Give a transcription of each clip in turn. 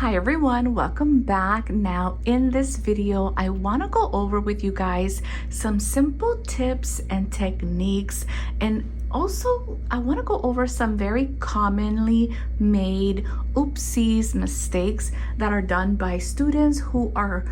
Hi everyone, welcome back. Now in this video I want to go over with you guys some simple tips and techniques, and also I want to go over some very commonly made oopsies, mistakes that are done by students who are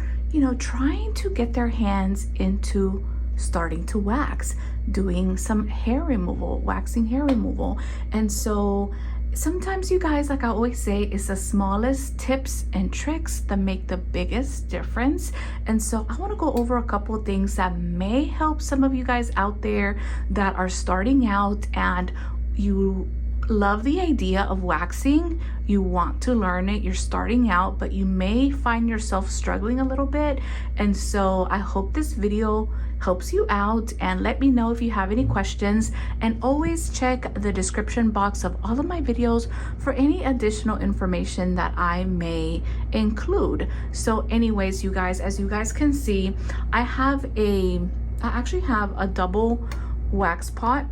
trying to get their hands into starting to wax, doing some hair removal, waxing hair removal. And so sometimes, you guys, like I always say, it's the smallest tips and tricks that make the biggest difference. And so I want to go over a couple of things that may help some of you guys out there that are starting out and you love the idea of waxing, you want to learn it, you're starting out, but you may find yourself struggling a little bit. And so I hope this video helps you out, and let me know if you have any questions, and always check the description box of all of my videos for any additional information that I may include. So anyways, you guys, as you guys can see, I actually have a double wax pot.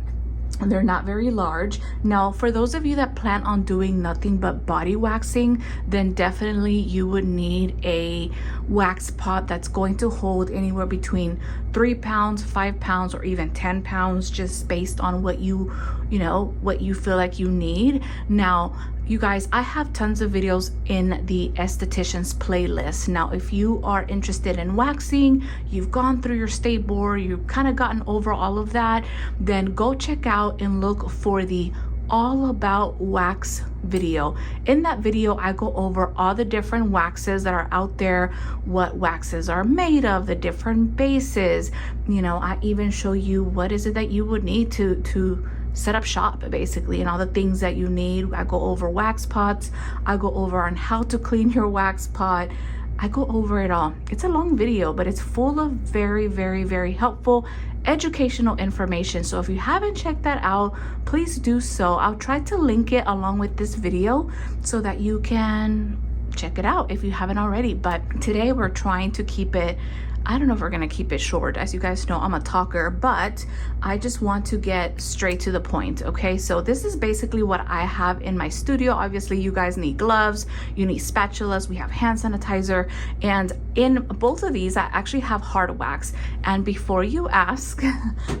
They're not very large. Now, for those of you that plan on doing nothing but body waxing, then definitely you would need a wax pot that's going to hold anywhere between 3 pounds, 5 pounds, or even 10 pounds, just based on what you feel like you need. Now, you guys, I have tons of videos in the estheticians playlist. Now, if you are interested in waxing, you've gone through your state board, you've kind of gotten over all of that, then go check out and look for the all about wax video. In that video, I go over all the different waxes that are out there, what waxes are made of, the different bases. I even show you what is it that you would need to set up shop, basically, and all the things that you need. I go over wax pots, I go over on how to clean your wax pot, I go over it all. It's a long video, but it's full of very, very, very helpful educational information. So if you haven't checked that out, please do so. I'll try to link it along with this video so that you can check it out if you haven't already. But today we're trying to keep it, I don't know if we're gonna keep it short. As you guys know, I'm a talker, but I just want to get straight to the point, okay? So this is basically what I have in my studio. Obviously, you guys need gloves, you need spatulas, we have hand sanitizer, and in both of these, I actually have hard wax. And before you ask,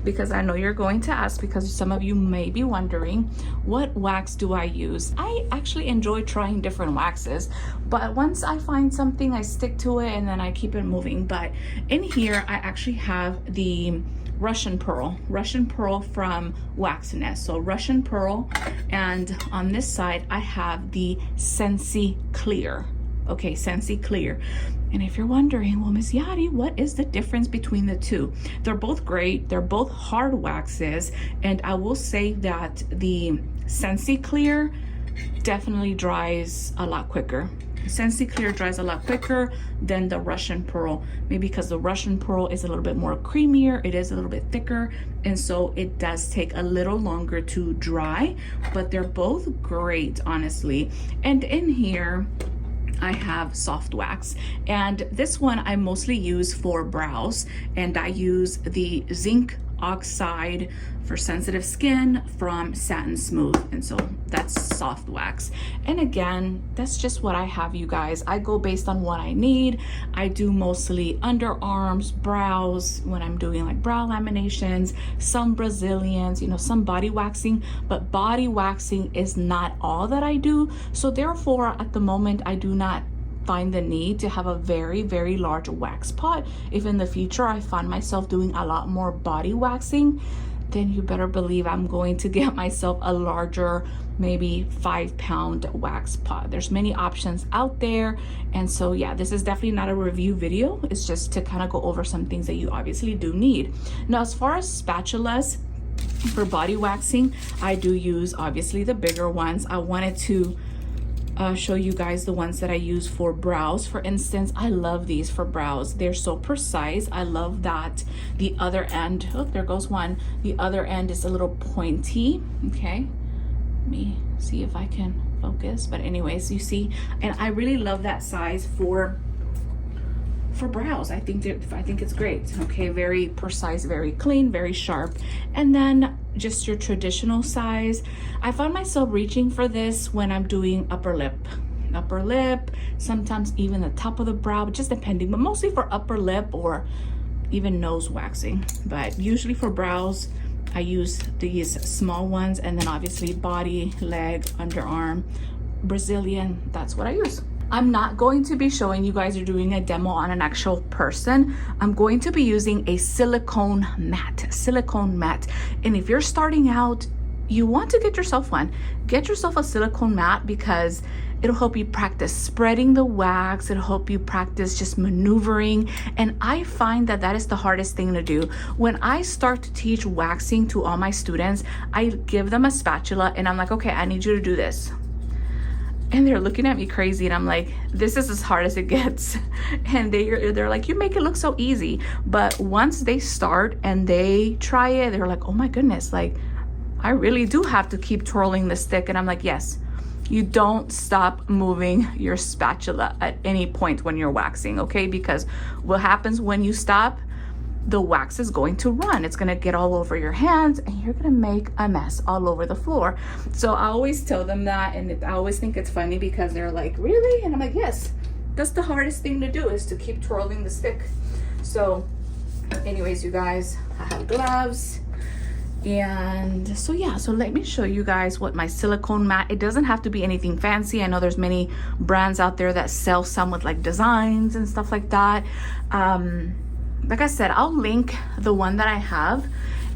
because I know you're going to ask, because some of you may be wondering, what wax do I use? I actually enjoy trying different waxes, but once I find something, I stick to it and then I keep it moving. But in here, I actually have the Russian Pearl from Wax Nest. So Russian Pearl, and on this side, I have the Sensi Clear. Okay, Sensi Clear. And if you're wondering, well, Miss Yadi, what is the difference between the two? They're both great. They're both hard waxes. And I will say that the Sensi Clear definitely dries a lot quicker. Sensi Clear dries a lot quicker than the Russian Pearl, maybe because the Russian Pearl is a little bit more creamier, it is a little bit thicker, and so it does take a little longer to dry, but they're both great, honestly. And in here, I have soft wax, and this one I mostly use for brows, and I use the zinc oxide for sensitive skin from Satin Smooth, and so that's soft wax. And again, that's just what I have, you guys. I go based on what I need. I do mostly underarms, brows, when I'm doing like brow laminations, some Brazilians, some body waxing, but body waxing is not all that I do. So therefore, at the moment, I do not find the need to have a very, very large wax pot. If in the future I find myself doing a lot more body waxing, then you better believe I'm going to get myself a larger, maybe 5-pound wax pot. There's many options out there. And so yeah, this is definitely not a review video. It's just to kind of go over some things that you obviously do need. Now, as far as spatulas for body waxing, I do use obviously the bigger ones. I wanted to show you guys the ones that I use for brows. For instance, I love these for brows. They're so precise. I love that the other end, oh, there goes one. The other end is a little pointy. Okay, let me see if I can focus. But anyways, you see, and I really love that size for brows. I think it's great. Okay, very precise, very clean, very sharp. And then just your traditional size. I find myself reaching for this when I'm doing upper lip. upper lip, sometimes even the top of the brow, just depending, but mostly for upper lip or even nose waxing. But usually for brows, I use these small ones, and then obviously body, leg, underarm, Brazilian, that's what I use. I'm not going to be showing you guys or doing a demo on an actual person. I'm going to be using a silicone mat. And if you're starting out, you want to get yourself one. Get yourself a silicone mat because it'll help you practice spreading the wax. It'll help you practice just maneuvering. And I find that that is the hardest thing to do. When I start to teach waxing to all my students, I give them a spatula and I'm like, okay, I need you to do this. And they're looking at me crazy, and I'm like, this is as hard as it gets. And they're like, you make it look so easy. But once they start and they try it, they're like, oh my goodness, like I really do have to keep twirling the stick. And I'm like, yes, you don't stop moving your spatula at any point when you're waxing, okay? Because what happens when you stop, the wax is going to run. It's gonna get all over your hands and you're gonna make a mess all over the floor. So I always tell them that, and I always think it's funny because they're like, really? And I'm like, yes, that's the hardest thing to do, is to keep twirling the stick. So anyways, you guys, I have gloves. And so yeah, so let me show you guys what my silicone mat, it doesn't have to be anything fancy. I know there's many brands out there that sell some with like designs and stuff like that. Like I said, I'll link the one that I have,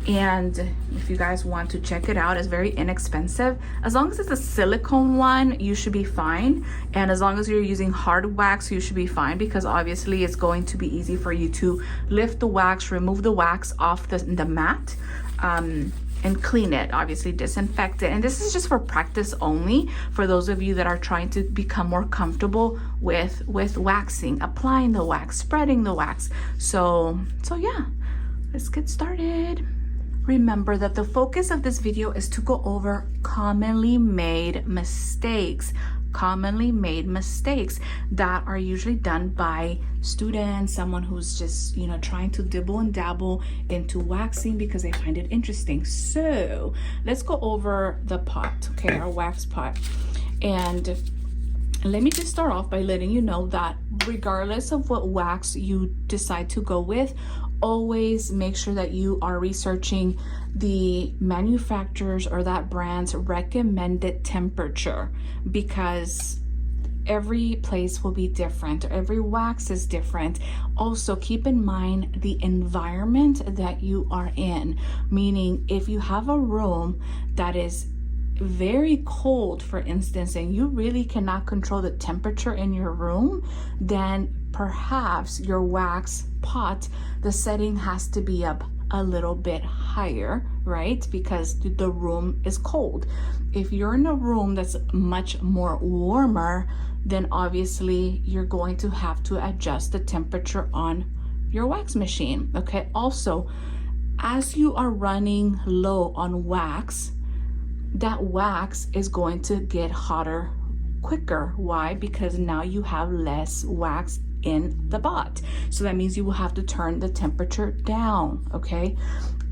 and if you guys want to check it out, it's very inexpensive. As long as it's a silicone one, you should be fine. And as long as you're using hard wax, you should be fine, because obviously it's going to be easy for you to lift the wax, remove the wax off the mat, and clean it, obviously disinfect it. And this is just for practice only, for those of you that are trying to become more comfortable with waxing, applying the wax, spreading the wax. So yeah, let's get started. Remember that the focus of this video is to go over commonly made mistakes that are usually done by students, someone who's just, you know, trying to dibble and dabble into waxing because they find it interesting. So let's go over the pot, okay, our wax pot. And let me just start off by letting you know that regardless of what wax you decide to go with, always make sure that you are researching the manufacturer's or that brand's recommended temperature, because every place will be different. Every wax is different. Also, keep in mind the environment that you are in, meaning if you have a room that is very cold, for instance, and you really cannot control the temperature in your room, then perhaps your wax pot, the setting has to be up a little bit higher, right? Because the room is cold. If you're in a room that's much more warmer, then obviously you're going to have to adjust the temperature on your wax machine, okay? Also, as you are running low on wax, that wax is going to get hotter quicker. Why? Because now you have less wax in the pot. So that means you will have to turn the temperature down, okay?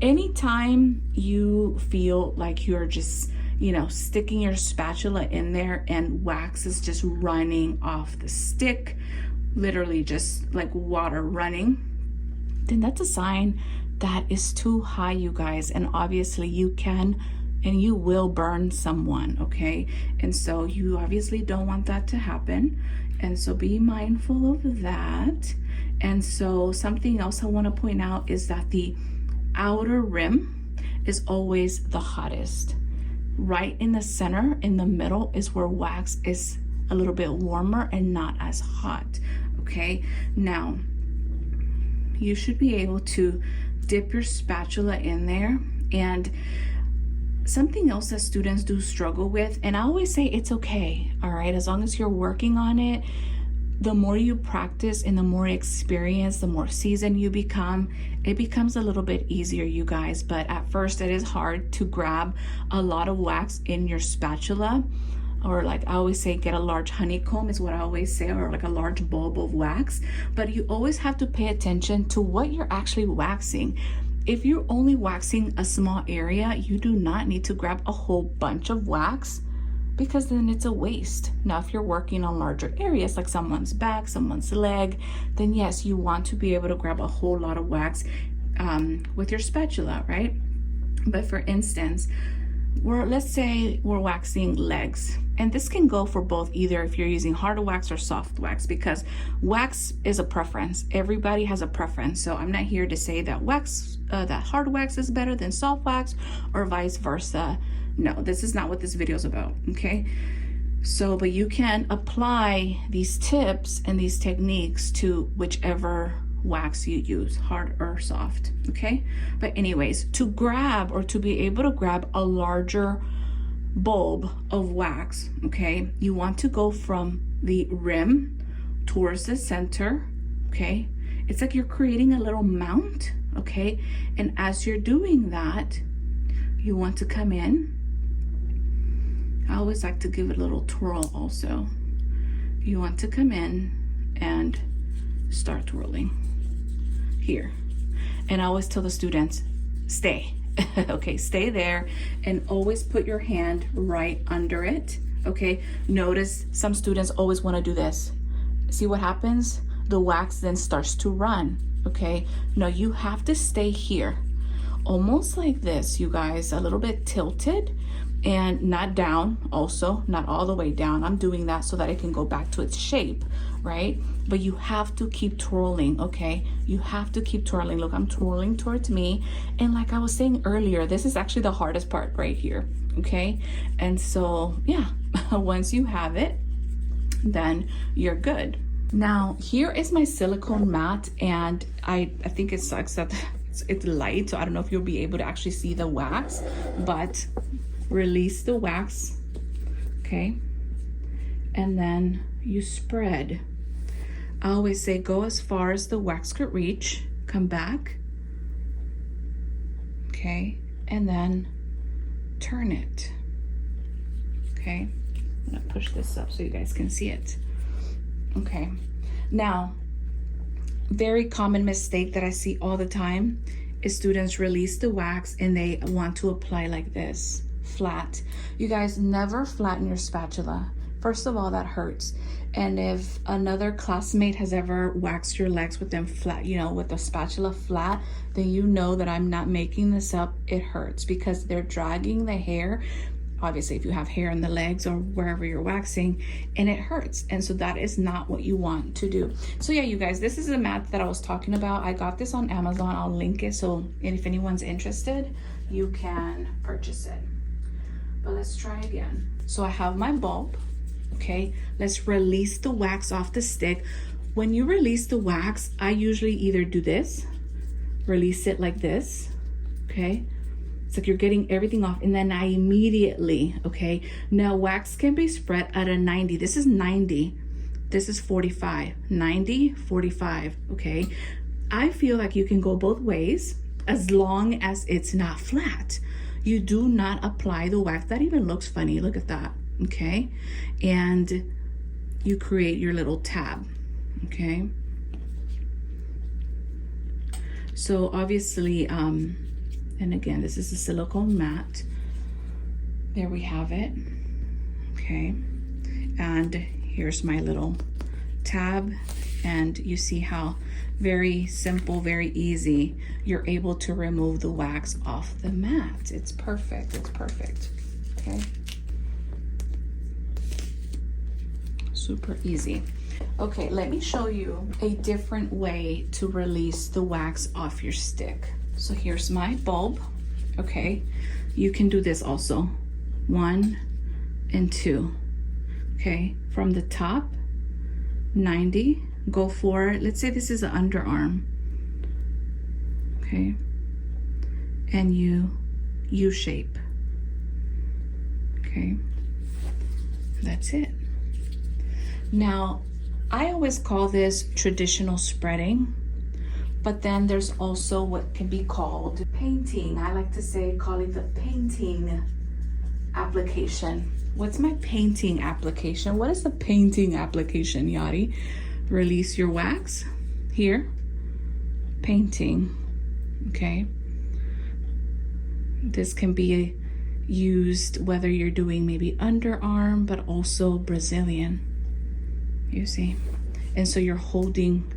Anytime you feel like you're just, you know, sticking your spatula in there and wax is just running off the stick, literally just like water running, then that's a sign that is too high, you guys. And obviously you can and you will burn someone, okay? And so you obviously don't want that to happen. And so be mindful of that. And so something else I want to point out is that the outer rim is always the hottest. Right in the center, in the middle, is where wax is a little bit warmer and not as hot, okay? Now, you should be able to dip your spatula in there. And something else that students do struggle with, and I always say it's okay, all right, as long as you're working on it, the more you practice and the more experience, the more seasoned you become, it becomes a little bit easier, you guys. But at first it is hard to grab a lot of wax in your spatula, or like I always say, get a large honeycomb is what I always say, or like a large bulb of wax. But you always have to pay attention to what you're actually waxing. If you're only waxing a small area, you do not need to grab a whole bunch of wax because then it's a waste. Now, if you're working on larger areas like someone's back, someone's leg, then yes, you want to be able to grab a whole lot of wax with your spatula, right? But for instance, let's say we're waxing legs, and this can go for both, either if you're using hard wax or soft wax, because wax is a preference. Everybody has a preference. So I'm not here to say that that hard wax is better than soft wax or vice versa. No, this is not what this video is about, okay? So, but you can apply these tips and these techniques to whichever wax you use, hard or soft, okay? But anyways, to grab, or to be able to grab a larger bulb of wax, okay, you want to go from the rim towards the center, okay? It's like you're creating a little mount, okay? And as you're doing that, you want to come in. I always like to give it a little twirl also. You want to come in and start twirling here. And I always tell the students, stay. Okay, stay there, and always put your hand right under it, okay? Notice some students always want to do this. See what happens? The wax then starts to run, okay? No, you have to stay here, almost like this, you guys, a little bit tilted, and not down, also not all the way down. I'm doing that so that it can go back to its shape, right? But you have to keep twirling, okay? You have to keep twirling. Look, I'm twirling towards me. And like I was saying earlier, this is actually the hardest part right here, okay? And so, yeah, once you have it, then you're good. Now, here is my silicone mat, and I think it sucks that it's light, so I don't know if you'll be able to actually see the wax, but release the wax, okay? And then you spread. I always say go as far as the wax could reach, come back, okay? And then turn it, okay? I'm gonna push this up so you guys can see it. Okay, now, very common mistake that I see all the time is students release the wax and they want to apply like this, flat. You guys, never flatten your spatula. First of all, that hurts. And if another classmate has ever waxed your legs with them flat, you know, with the spatula flat, then you know that I'm not making this up. It hurts because they're dragging the hair, obviously if you have hair in the legs or wherever you're waxing, and it hurts. And so that is not what you want to do. So yeah, you guys, this is the mat that I was talking about. I got this on Amazon. I'll link it, so if anyone's interested, you can purchase it. But let's try again. So I have my bulb, okay? Let's release the wax off the stick. When you release the wax, I usually either do this, release it like this, okay? It's like you're getting everything off, and then I immediately, okay? Now wax can be spread at a 90. This is 90, this is 45, 90, 45, okay? I feel like you can go both ways as long as it's not flat. You do not apply the wax. That even looks funny, look at that, okay? And you create your little tab, okay? So obviously, and again, this is a silicone mat. There we have it, okay? And here's my little tab, and you see how very simple, very easy, you're able to remove the wax off the mat. It's perfect, okay? Super easy. Okay, let me show you a different way to release the wax off your stick. So here's my bulb, okay? You can do this also, 1 and 2, okay? From the top, 90, go for, let's say this is an underarm, okay? And you U-shape, okay? That's it. Now, I always call this traditional spreading, but then there's also what can be called painting. I like to say, call it the painting application. What's my painting application? What is the painting application, Yadi? Release your wax here, painting, okay? This can be, used whether you're doing maybe underarm, but also Brazilian, you see. And so you're holding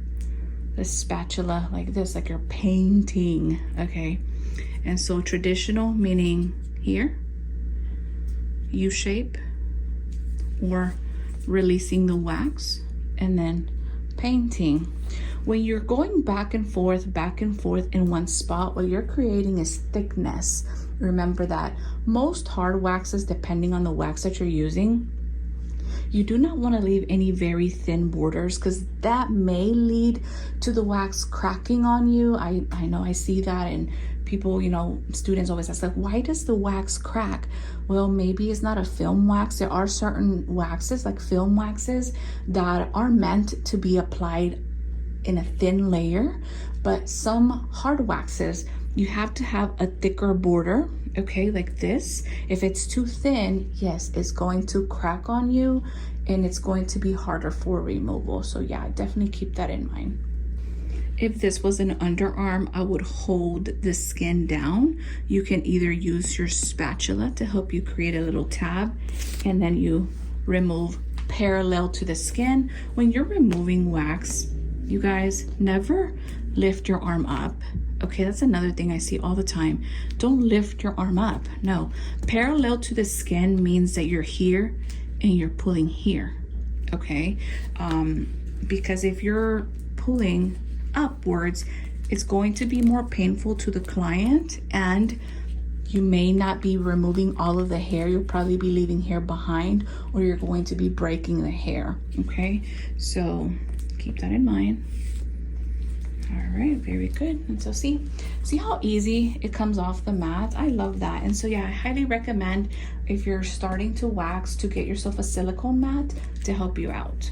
the spatula like this, like you're painting, okay? And so traditional, meaning here, U shape, or releasing the wax, and then painting. When you're going back and forth in one spot, what you're creating is thickness. Remember that most hard waxes, depending on the wax that you're using, you do not want to leave any very thin borders, because that may lead to the wax cracking on you. I know I see that, and people, you know, students always ask, like, why does the wax crack? Well, maybe it's not a film wax. There are certain waxes, like film waxes, that are meant to be applied in a thin layer, but some hard waxes, you have to have a thicker border, okay, like this. If it's too thin, yes, it's going to crack on you and it's going to be harder for removal. So yeah, definitely keep that in mind. If this was an underarm, I would hold the skin down. You can either use your spatula to help you create a little tab, and then you remove parallel to the skin. When you're removing wax, you guys, never lift your arm up. Okay, that's another thing I see all the time. Don't lift your arm up. No, parallel to the skin means that you're here and you're pulling here, okay? Because if you're pulling upwards, it's going to be more painful to the client, and you may not be removing all of the hair. You'll probably be leaving hair behind, or you're going to be breaking the hair, okay? So keep that in mind. All right, very good. And so see how easy it comes off the mat. I love that. And so yeah, I highly recommend, if you're starting to wax, to get yourself a silicone mat to help you out.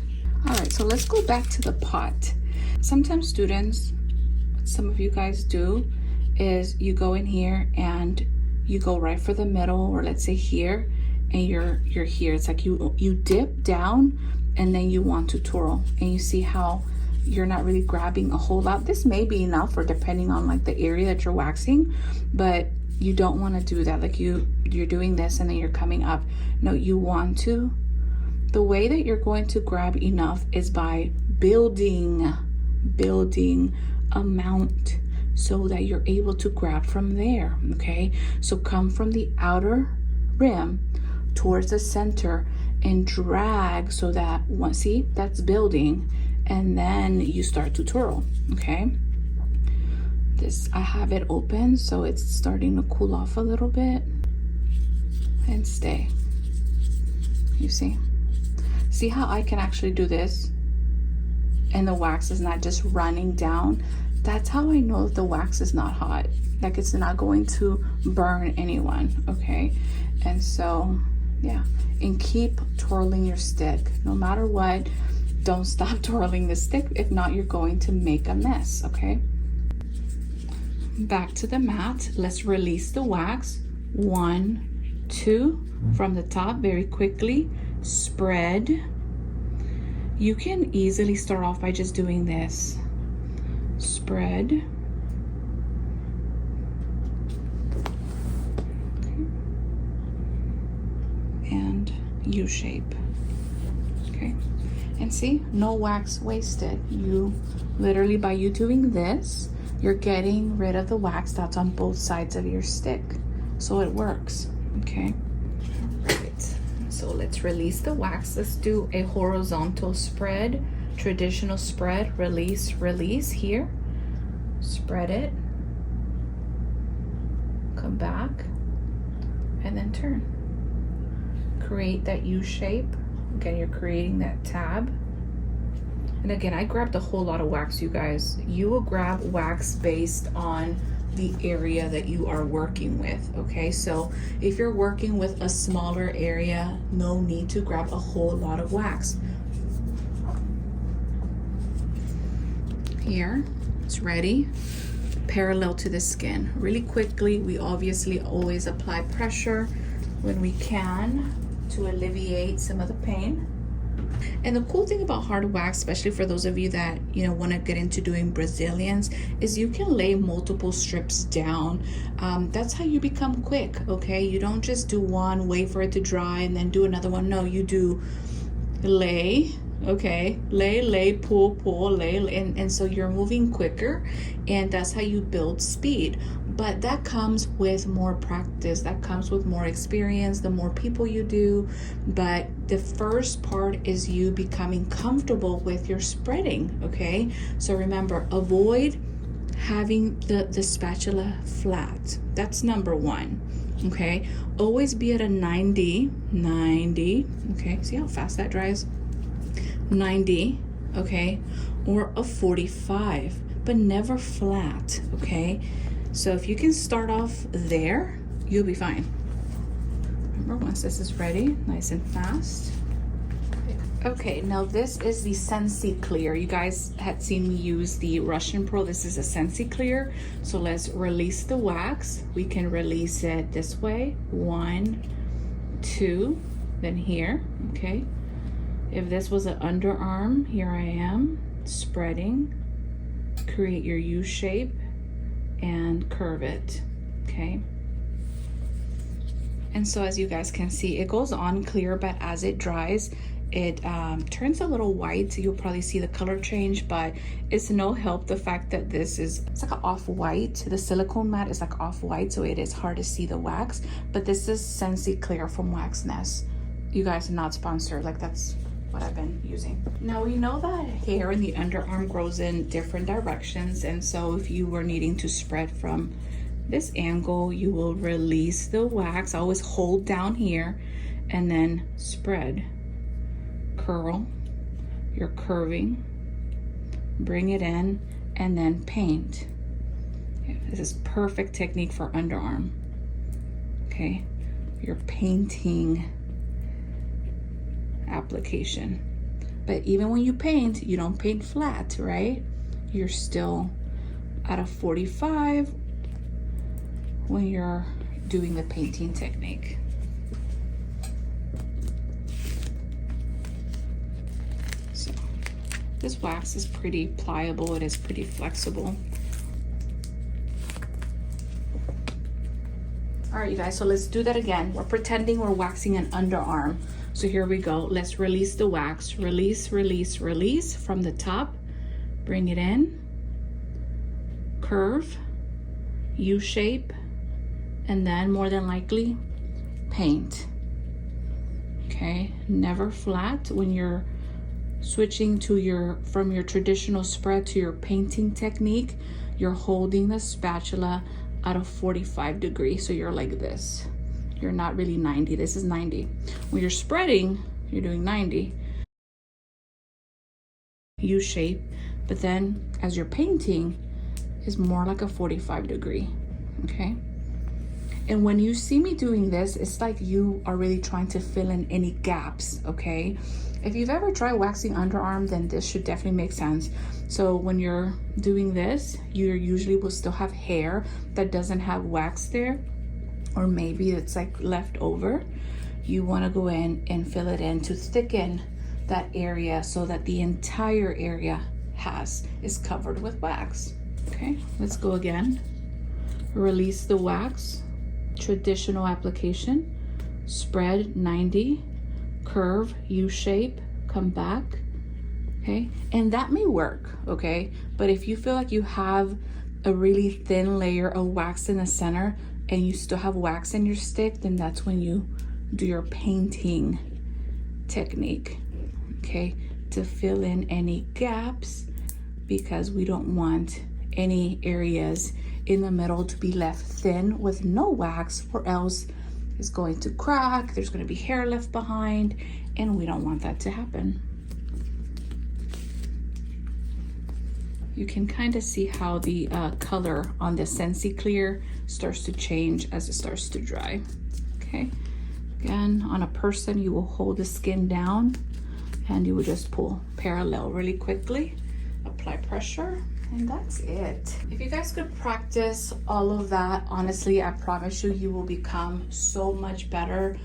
All right, so let's go back to the pot. Sometimes students, some of you guys do, is you go in here and you go right for the middle, or let's say here, and you're here. It's like you dip down and then you want to twirl, and you see how you're not really grabbing a whole lot. This may be enough, or depending on like the area that you're waxing, but you don't want to do that. Like you're doing this and then you're coming up. No, you want to, the way that you're going to grab enough is by building amount, so that you're able to grab from there, okay? So come from the outer rim towards the center and drag, so that one, see, that's building, and then you start to twirl, okay? This, I have it open, so it's starting to cool off a little bit, and stay. You see how I can actually do this and the wax is not just running down? That's how I know the wax is not hot, like it's not going to burn anyone, okay? And so yeah, and keep twirling your stick no matter what. Don't stop twirling the stick, if not you're going to make a mess, okay? Back to the mat. Let's release the wax. 1, 2 from the top, very quickly. Spread. You can easily start off by just doing this. Spread. Okay. And U shape. Okay. And see, no wax wasted. You literally, by you doing this, you're getting rid of the wax that's on both sides of your stick. So it works, okay? Right, so let's release the wax. Let's do a horizontal spread, traditional spread, release, release here. Spread it, come back, and then turn. Create that U shape. Again, you're creating that tab. And again, I grabbed a whole lot of wax, you guys. You will grab wax based on the area that you are working with, okay? So if you're working with a smaller area, no need to grab a whole lot of wax. Here, it's ready. Parallel to the skin. Really quickly, we obviously always apply pressure when we can to alleviate some of the pain. And the cool thing about hard wax, especially for those of you that, you know, want to get into doing Brazilians, is you can lay multiple strips down. That's how you become quick, okay? You don't just do one, wait for it to dry, and then do another one. No, you do lay, okay, lay, pull, lay, and so you're moving quicker, and that's how you build speed. But that comes with more practice, that comes with more experience, the more people you do. But the first part is you becoming comfortable with your spreading, okay? So remember, avoid having the spatula flat. That's number one, okay? Always be at a 90, okay? See how fast that dries? 90, okay? Or a 45, but never flat, okay? So if you can start off there, you'll be fine. Remember, once this is ready, nice and fast. Okay, now this is the Sensi Clear. You guys had seen me use the Russian Pearl. This is a Sensi Clear. So let's release the wax. We can release it this way. 1, 2, then here, okay? If this was an underarm, here I am, spreading. Create your U shape and curve it, okay? And so as you guys can see, it goes on clear, but as it dries, it turns a little white. So you'll probably see the color change, but it's no help the fact that it's like an off-white. The silicone mat is like off-white, so it is hard to see the wax. But this is Sensi Clear from Wax Nest. You guys are not sponsored, like that's what I've been using. Now we know that hair in the underarm grows in different directions, and so if you were needing to spread from this angle, you will release the wax. Always hold down here and then spread. Curl, you're curving, bring it in, and then paint. Okay, this is perfect technique for underarm. Okay, you're painting application. But even when you paint, you don't paint flat, right? You're still at a 45 when you're doing the painting technique. So this wax is pretty pliable, it is pretty flexible. All right, you guys, so let's do that again. We're pretending we're waxing an underarm. So here we go. Let's release the wax. Release, release, release from the top. Bring it in. Curve, U shape, and then more than likely, paint. Okay, never flat. When you're switching to from your traditional spread to your painting technique, you're holding the spatula at a 45 degrees. So you're like this. You're not really 90, this is 90. When you're spreading, you're doing 90. U shape, but then as you're painting, is more like a 45 degree, okay? And when you see me doing this, it's like you are really trying to fill in any gaps, okay? If you've ever tried waxing underarm, then this should definitely make sense. So when you're doing this, you usually will still have hair that doesn't have wax there, or maybe it's like left over. You wanna go in and fill it in to thicken that area so that the entire area is covered with wax. Okay, let's go again. Release the wax, traditional application, spread 90, curve, U shape, come back, okay? And that may work, okay? But if you feel like you have a really thin layer of wax in the center and you still have wax in your stick, then that's when you do your painting technique, okay? To fill in any gaps, because we don't want any areas in the middle to be left thin with no wax, or else it's going to crack, there's going to be hair left behind, and we don't want that to happen. You can kind of see how the color on the Sensi Clear starts to change as it starts to dry. Okay, again, on a person, you will hold the skin down and you will just pull parallel really quickly, apply pressure, and that's it. If you guys could practice all of that, honestly, I promise you, you will become so much better,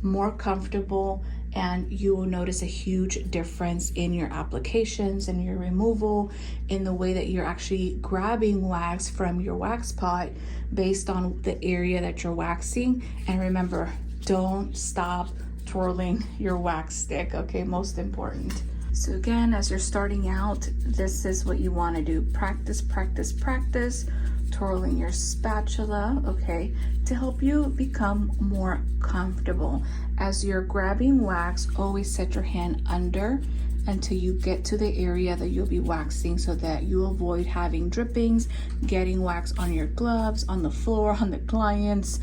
more comfortable, and you will notice a huge difference in your applications and your removal, in the way that you're actually grabbing wax from your wax pot based on the area that you're waxing. And remember, don't stop twirling your wax stick, okay? Most important. So again, as you're starting out, this is what you want to do. Practice, practice, practice, twirling your spatula, okay, to help you become more comfortable. As you're grabbing wax, always set your hand under until you get to the area that you'll be waxing, so that you avoid having drippings, getting wax on your gloves, on the floor, on the client's,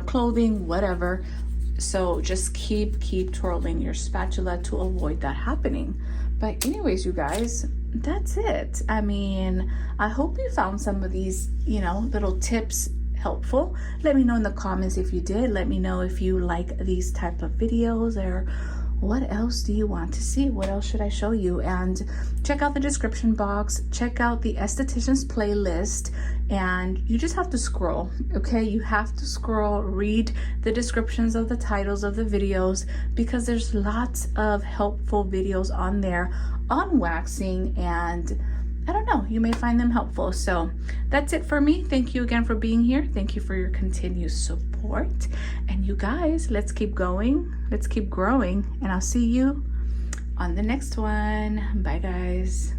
clothing, whatever. So just keep twirling your spatula to avoid that happening. But anyways, you guys, that's it. I mean, I hope you found some of these, little tips helpful. Let me know in the comments if you did. Let me know if you like these type of videos, or what else do you want to see? What else should I show you? And check out the description box, check out the esthetician's playlist, and you just have to scroll, okay? You have to scroll, read the descriptions of the titles of the videos, because there's lots of helpful videos on there on waxing, and I don't know, you may find them helpful. So that's it for me. Thank you again for being here. Thank you for your continued support. And you guys, let's keep going. Let's keep growing. And I'll see you on the next one. Bye, guys.